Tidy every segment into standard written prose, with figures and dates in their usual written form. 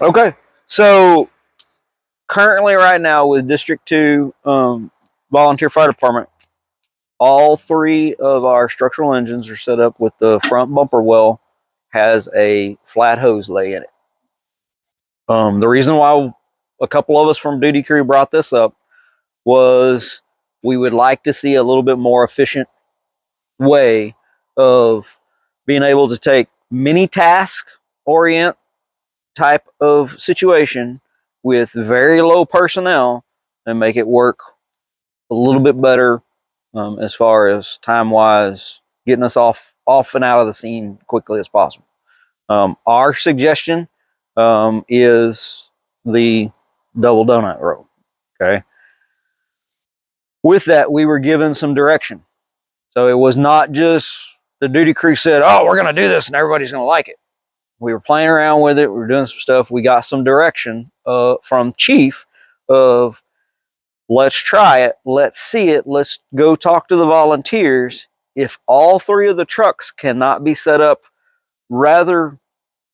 Okay, so currently, right now, with District 2 Volunteer Fire Department, all three of our structural engines are set up with the front bumper well has a flat hose lay in it. The reason why a couple of us from duty crew brought this up was we would like to see a little bit more efficient way of being able to take mini task orient type of situation with very low personnel and make it work a little bit better as far as time wise, getting us off and out of the scene quickly as possible. Our suggestion is the double donut roll. Okay. With that, we were given some direction. So it was not just the duty crew said, "Oh, we're going to do this and everybody's going to like it." We were playing around with it. We were doing some stuff. We got some direction from Chief of let's try it. Let's see it. Let's go talk to the volunteers. If all three of the trucks cannot be set up rather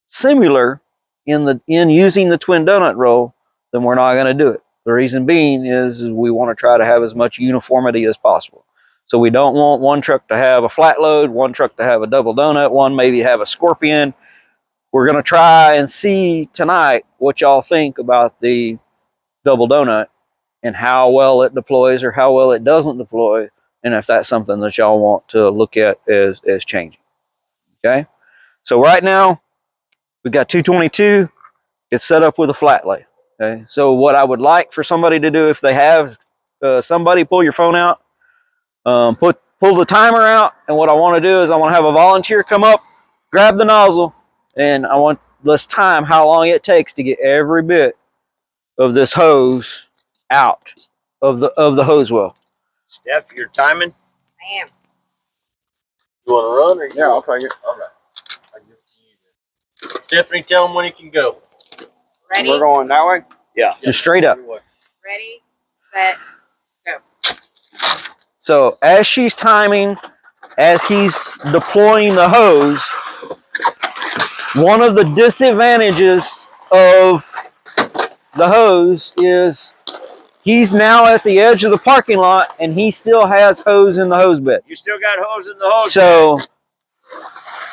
similar in using the twin donut roll, then we're not going to do it. The reason being is we want to try to have as much uniformity as possible. So we don't want one truck to have a flat load, one truck to have a double donut, one maybe have a scorpion. We're going to try and see tonight what y'all think about the double donut and how well it deploys or how well it doesn't deploy, and if that's something that y'all want to look at as changing. Okay? So right now, we got 222. It's set up with a flat lay. Okay? So what I would like for somebody to do, if they have somebody pull your phone out, pull the timer out, and what I want to do is I want to have a volunteer come up, grab the nozzle, and let's time how long it takes to get every bit of this hose out of the hose well. Steph, you're timing? I am. You want to run or you? Yeah, I'll take it. Okay. I'll give it to you. Stephanie, tell them when you can go. Ready? We're going that way? Yeah. Just straight up. Ready, set, go. So as she's timing, as he's deploying the hose, one of the disadvantages of the hose is he's now at the edge of the parking lot and he still has hose in the hose bed. You still got hose in the hose So bed.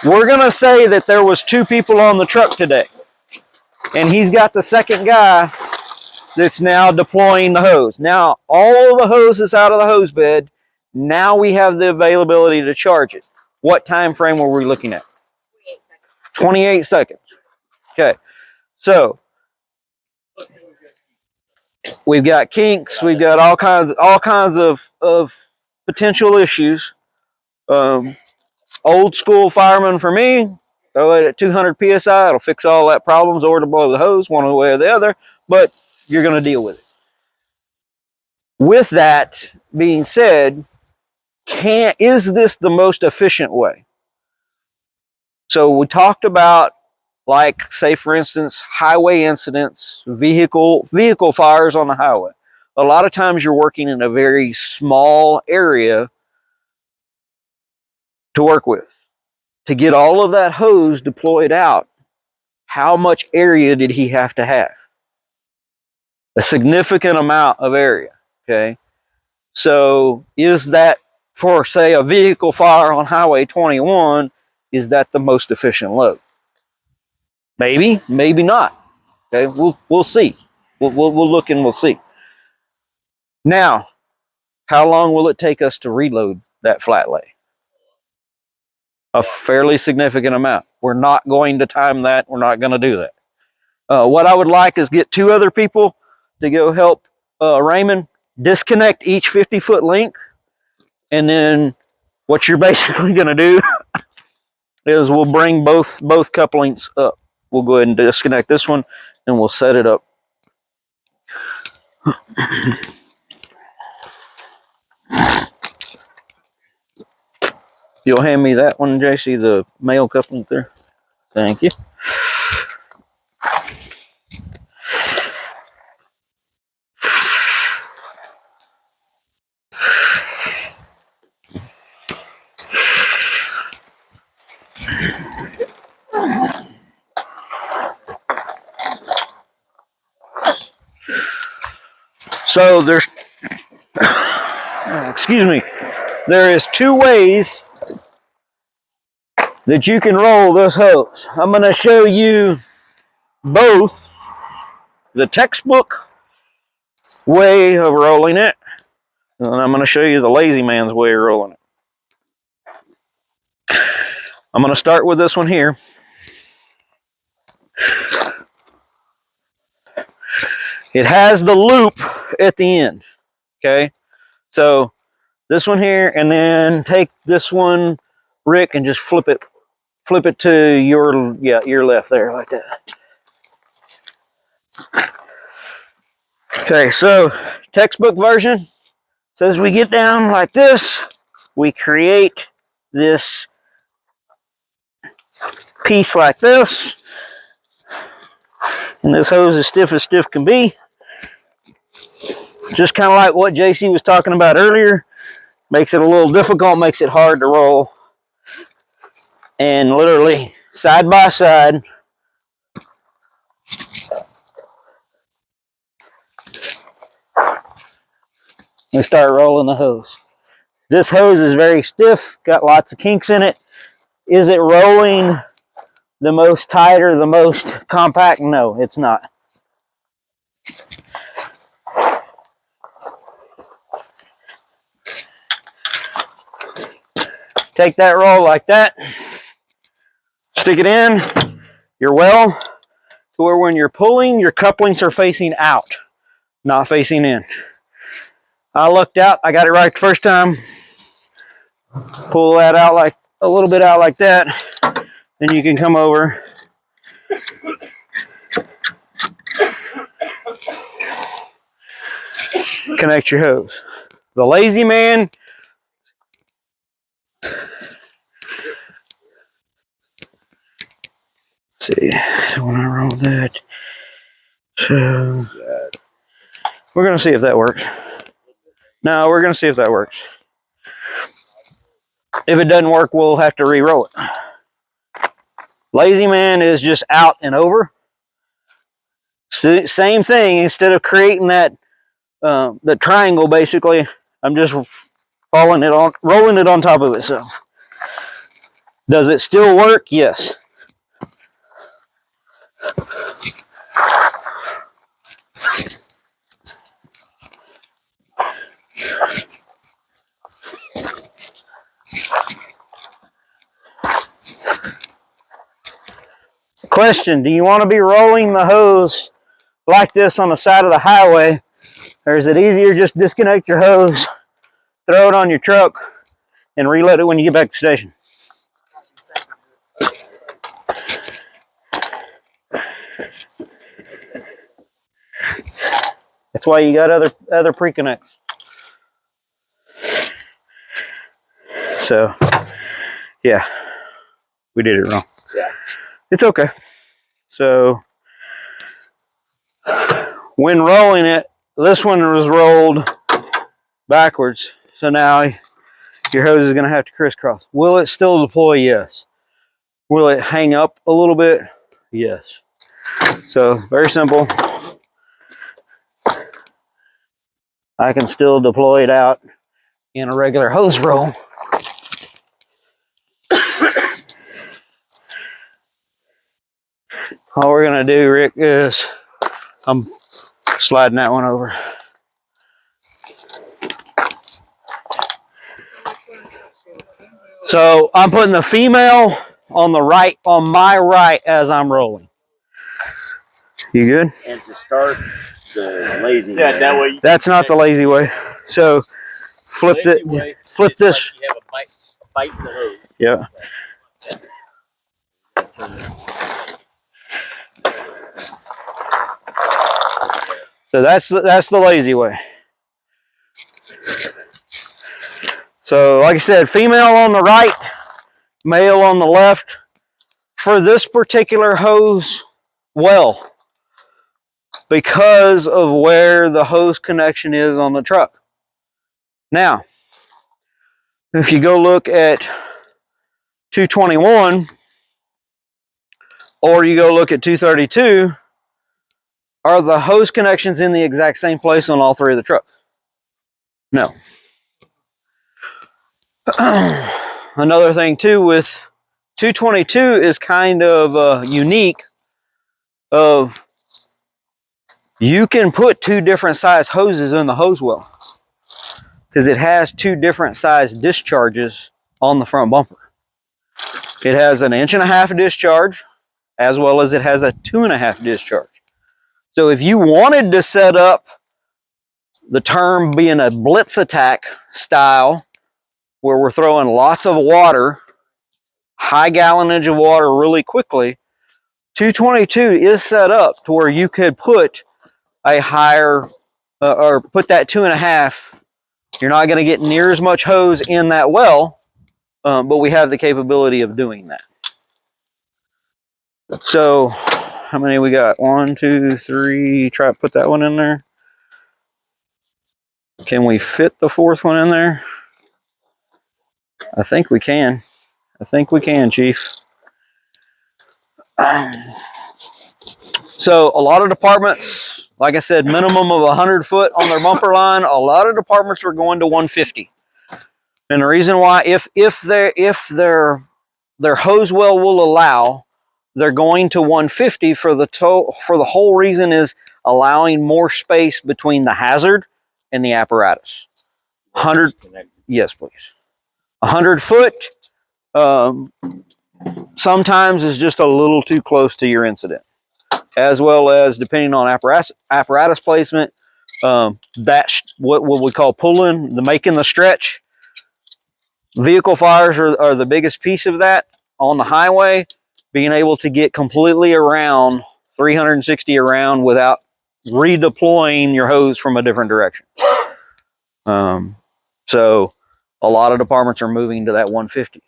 we're going to say that there was 2 people on the truck today. And he's got the second guy that's now deploying the hose. Now, all of the hose is out of the hose bed. Now we have the availability to charge it. What time frame were we looking at? 28 seconds. Okay. So we've got kinks. We've got all kinds of potential issues. Old school fireman for me, throw it at 200 psi. It'll fix all that problems, or to blow the hose one way or the other. But you're going to deal with it. With that being said, is this the most efficient way? So we talked about, like, say for instance, highway incidents, vehicle fires on the highway. A lot of times you're working in a very small area to work with. To get all of that hose deployed out, how much area did he have to have? A significant amount of area, okay? So is that, for say a vehicle fire on Highway 21, is that the most efficient load? Maybe, maybe not. Okay, we'll see. We'll look and we'll see. Now, how long will it take us to reload that flat lay? A fairly significant amount. We're not going to time that. We're not going to do that. What I would like is get 2 other people to go help Raymond disconnect each 50-foot length, and then what you're basically going to do is we'll bring both couplings up. We'll go ahead and disconnect this one, and we'll set it up. You'll hand me that one, JC, the male coupling there. Thank you. So there's, excuse me, there is two ways that you can roll this hose. I'm going to show you both the textbook way of rolling it, and I'm going to show you the lazy man's way of rolling it. I'm going to start with this one here. It has the loop at the end, okay? So this one here, and then take this one, Rick, and just flip it to your left there, like that. Okay, so textbook version says we get down like this, we create this piece like this, and this hose is stiff as stiff can be. Just kind of like what JC was talking about earlier. Makes it a little difficult, makes it hard to roll. And literally, side by side, we start rolling the hose. This hose is very stiff, got lots of kinks in it. Is it rolling the most tight or the most compact? No, it's not. Take that roll like that, stick it in your well to where when you're pulling, your couplings are facing out, not facing in. I lucked out, I got it right the first time. Pull that out like a little bit out like that. Then you can come over. Connect your hose. The lazy man, let's see, when I roll that, so we're gonna see if that works. No, we're gonna see if that works. If it doesn't work, we'll have to re-roll it. Lazy man is just out and over. Same thing, instead of creating that the triangle, basically, I'm just rolling it on top of itself. Does it still work? Yes. Question, do you want to be rolling the hose like this on the side of the highway, or is it easier just disconnect your hose, throw it on your truck, and reload it when you get back to the station? That's why you got other pre-connects. So, yeah, we did it wrong. Yeah. It's okay. So, when rolling it, this one was rolled backwards. So now your hose is going to have to crisscross. Will it still deploy? Yes. Will it hang up a little bit? Yes. So, very simple. I can still deploy it out in a regular hose roll. All we're going to do, Rick, is I'm sliding that one over. So I'm putting the female on the right, on my right, as I'm rolling. You good? And to start the lazy way. Yeah, that way. That's not the lazy way. So flip it. Flip this. Like you have a bite in the hose. Yeah. So that's the lazy way. So like I said, female on the right, male on the left. For this particular hose well, because of where the hose connection is on the truck. Now, if you go look at 221 or you go look at 232, Are the hose connections in the exact same place on all three of the trucks? No. Another thing too with 222 is kind of unique of you can put two different size hoses in the hose well because it has two different size discharges on the front bumper. It has an 1.5 inch discharge as well as it has a 2.5 discharge. So if you wanted to set up the term being a blitz attack style where we're throwing lots of water, high gallonage of water really quickly, 222 is set up to where you could put a higher or put that 2.5. You're not going to get near as much hose in that well, but we have the capability of doing that. So how many we got? 1, 2, 3. Try to put that one in there. Can we fit the fourth one in there? I think we can. I think we can, Chief. So a lot of departments, like I said, minimum of 100 foot on their bumper line. A lot of departments are going to 150. And the reason why, if their hose well will allow, they're going to 150 for the whole reason is allowing more space between the hazard and the apparatus. 100, yes, please. 100 foot sometimes is just a little too close to your incident, as well as depending on apparatus placement. That's what we call pulling, making the stretch. Vehicle fires are the biggest piece of that on the highway. Being able to get completely around 360 around without redeploying your hose from a different direction. So a lot of departments are moving to that 150.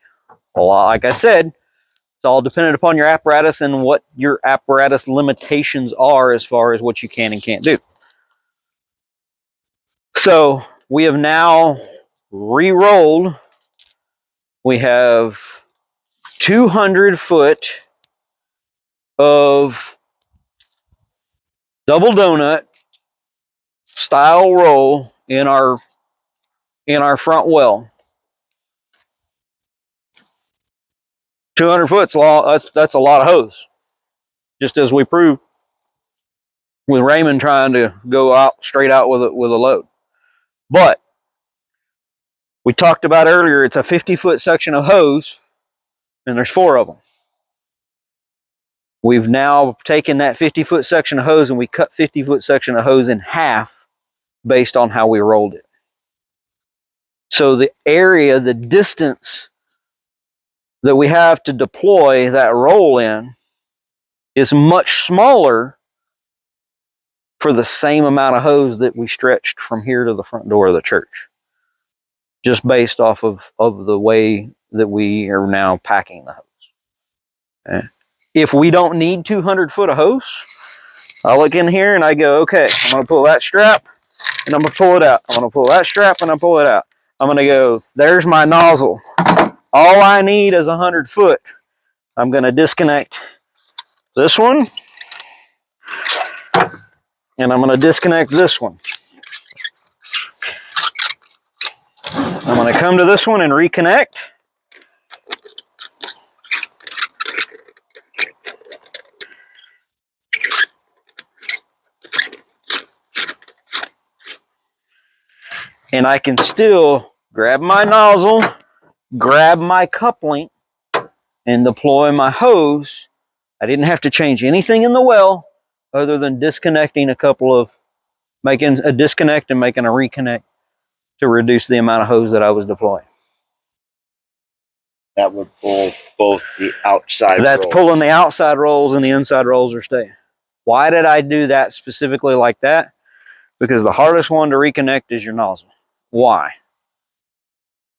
A lot, like I said, it's all dependent upon your apparatus and what your apparatus limitations are as far as what you can and can't do. So we have now re-rolled. We have 200 foot of double donut style roll in our front well. 200 foot's that's a lot of hose. Just as we proved with Raymond trying to go out straight out with a load. But we talked about earlier, it's a 50-foot section of hose, and there's 4 of them. We've now taken that 50-foot section of hose and we cut 50-foot section of hose in half based on how we rolled it. So the area, the distance that we have to deploy that roll in is much smaller for the same amount of hose that we stretched from here to the front door of the church. Just based off of the way that we are now packing the hose. Okay. If we don't need 200 foot of hose, I look in here and I go, okay, I'm going to pull that strap and I'm going to pull it out. I'm going to pull that strap and I pull it out. I'm going to go, there's my nozzle. All I need is 100 foot. I'm going to disconnect this one and I'm going to disconnect this one. I'm going to come to this one and reconnect. And I can still grab my nozzle, grab my coupling, and deploy my hose. I didn't have to change anything in the well other than disconnecting making a disconnect and making a reconnect to reduce the amount of hose that I was deploying. That would pull both the outside That's rolls. pulling the outside rolls and the inside rolls are staying. Why did I do that specifically like that? Because the hardest one to reconnect is your nozzle. Why?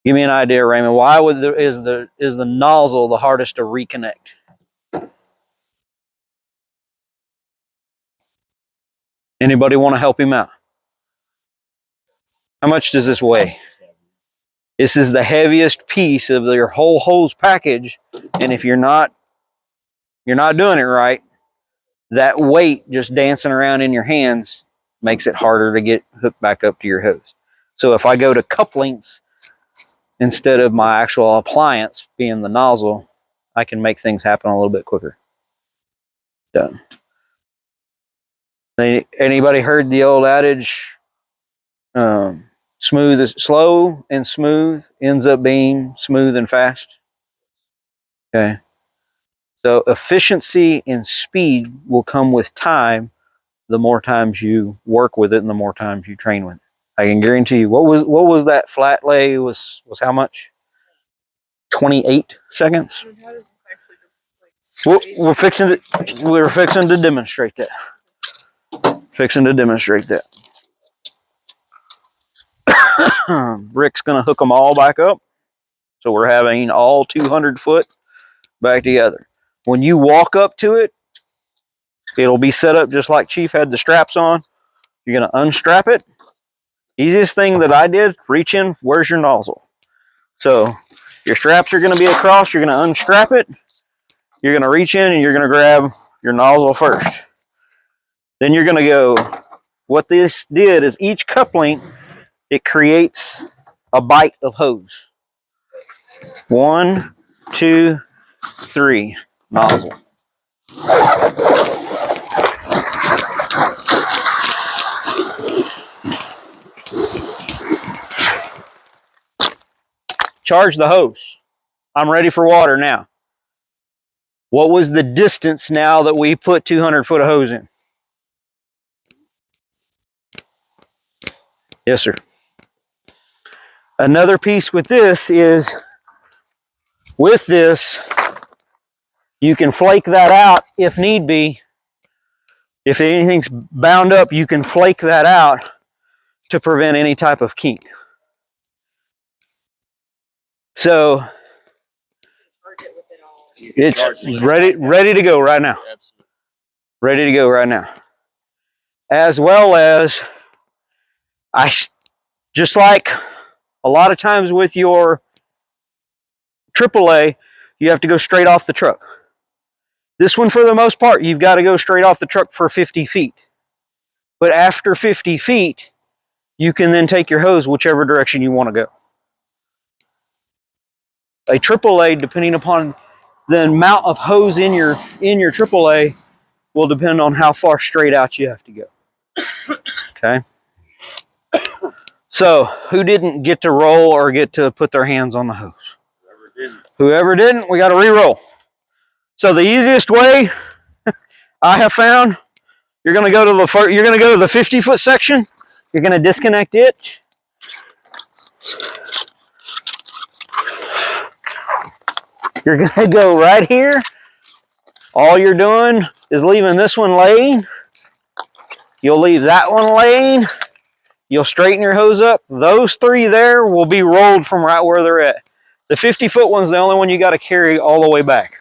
Give me an idea, Raymond. Why is the nozzle the hardest to reconnect? Anybody want to help him out? How much does this weigh? This is the heaviest piece of your whole hose package, and if you're not doing it right, that weight just dancing around in your hands makes it harder to get hooked back up to your hose. So if I go to cup lengths instead of my actual appliance being the nozzle, I can make things happen a little bit quicker. Done. Anybody heard the old adage, slow and smooth ends up being smooth and fast? Okay. So efficiency and speed will come with time. The more times you work with it and the more times you train with it. I can guarantee you, what was that flat lay was how much? 28 seconds. How does this actually We're fixing to demonstrate that. Rick's gonna hook them all back up, so we're having all 200 foot back together. When you walk up to it, it'll be set up just like Chief had the straps on. You're gonna unstrap it. Easiest thing that I did, reach in, where's your nozzle? So your straps are gonna be across, you're gonna unstrap it, you're gonna reach in and you're gonna grab your nozzle first. Then you're gonna go, what this did is each cup link, it creates a bite of hose. 1, 2, 3, nozzle. Charge the hose. I'm ready for water now. What was the distance now that we put 200 foot of hose in? Yes, sir. Another piece with this is, with this, you can flake that out if need be. If anything's bound up, you can flake that out to prevent any type of kink. So it's ready to go right now. Ready to go right now. As well as, just like a lot of times with your AAA, you have to go straight off the truck. This one, for the most part, you've got to go straight off the truck for 50 feet. But after 50 feet, you can then take your hose whichever direction you want to go. A AAA, depending upon the amount of hose in your AAA, will depend on how far straight out you have to go. Okay? So, who didn't get to roll or get to put their hands on the hose? Whoever didn't, we got to re-roll. So the easiest way I have found, you're going to go to the 50-foot section. You're going to disconnect it. You're going to go right here. All you're doing is leaving this one laying. You'll leave that one laying. You'll straighten your hose up. Those three there will be rolled from right where they're at. The 50-foot one's the only one you got to carry all the way back.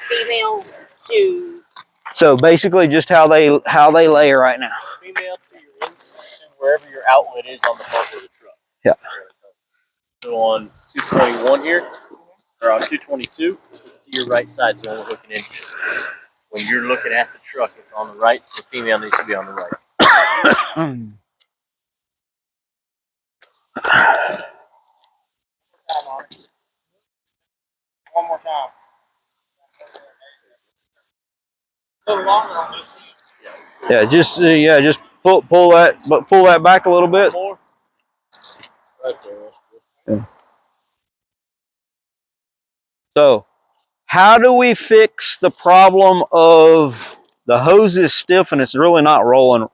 Female to. So basically, just how they lay right now. Female to your in position, wherever your outlet is on the bumper of the truck. Yeah. So on 221 here, or on 222, it's to your right side, so we're looking into it. When you're looking at the truck, it's on the right. The female needs to be on the right. One more time. Yeah, just pull that back a little bit. More. Right there. Yeah. So, how do we fix the problem of the hose is stiff and it's really not rolling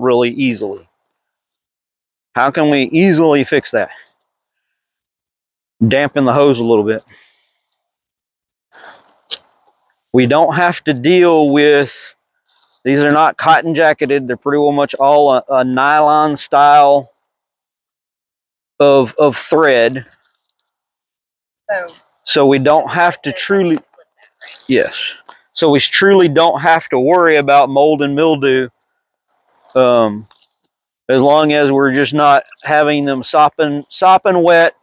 really easily? How can we easily fix that? Dampen the hose a little bit. We don't have to deal with, these are not cotton jacketed, they're pretty well much all a nylon style of thread. So we don't have to truly, yes. So we truly don't have to worry about mold and mildew, as long as we're just not having them sopping wet,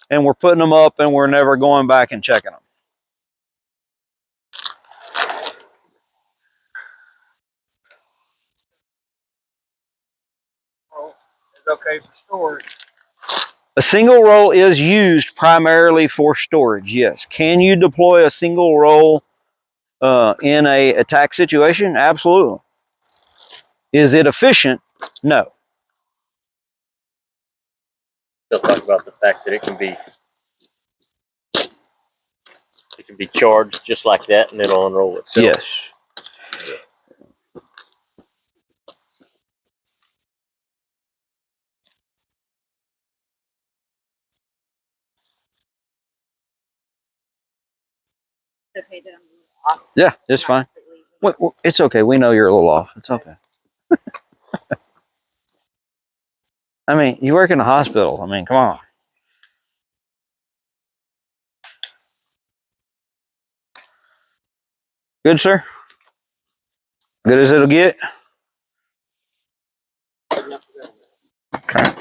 and we're putting them up and we're never going back and checking them. okay for storage. A single roll is used primarily for storage, yes. Can you deploy a single roll in a attack situation? Absolutely. Is it efficient? No. They'll talk about the fact that it can be charged just like that, and it'll unroll itself. Yes. Okay, then I'm a little off. Yeah, it's fine. It's okay. We know you're a little off. It's okay. I mean, you work in a hospital. I mean, come on. Good, sir? Good as it'll get? Okay.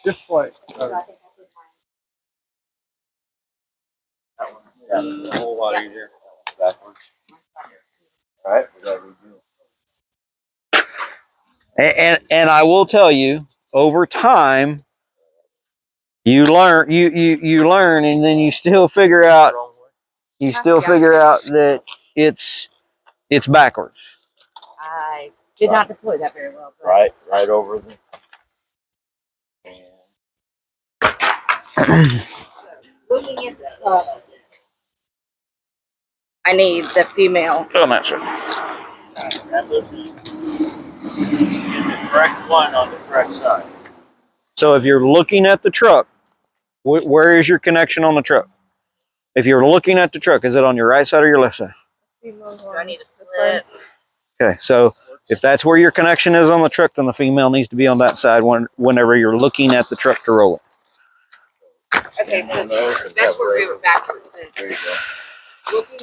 This way. A whole lot easier. Backwards. All right, we gotta redo it. And I will tell you, over time, you learn and then you still figure out that it's backwards. I did not deploy that very well. But Right over the. looking at the I need the female. Oh, that's it. Get the correct one on the correct side. So if you're looking at the truck, where is your connection on the truck? If you're looking at the truck, is it on your right side or your left side? Do I need to flip? Okay, so if that's where your connection is on the truck, then the female needs to be on that side whenever you're looking at the truck to roll it. Okay, so that's where we were backwards. There you go. Looking at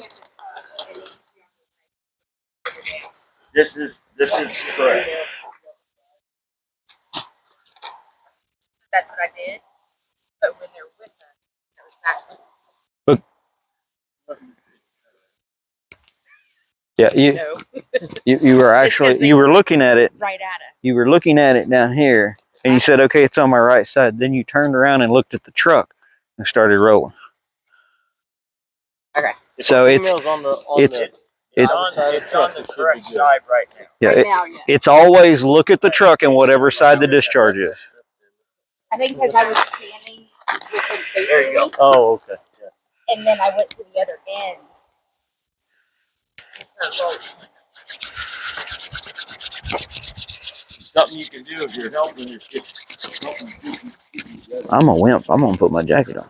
the This is correct. that's what I did. But when they're with us, it was backwards. Yeah, you were actually you were looking at it. Right at us. You were looking at it down here, and you said, "Okay, it's on my right side." Then you turned around and looked at the truck and started rolling. Okay. So it's on the correct side right now. yeah, Right now, yeah. it's always look at the truck and whatever side the discharge is. I think because I was standing with them There you facing go. me, Oh, okay. and then I went to the other end. Something you can do if you're helping is just helping. I'm a wimp. I'm gonna put my jacket on.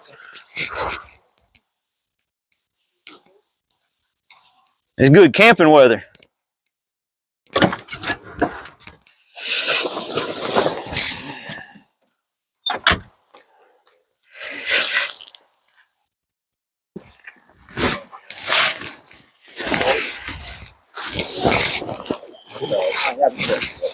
It's good camping weather. I haven't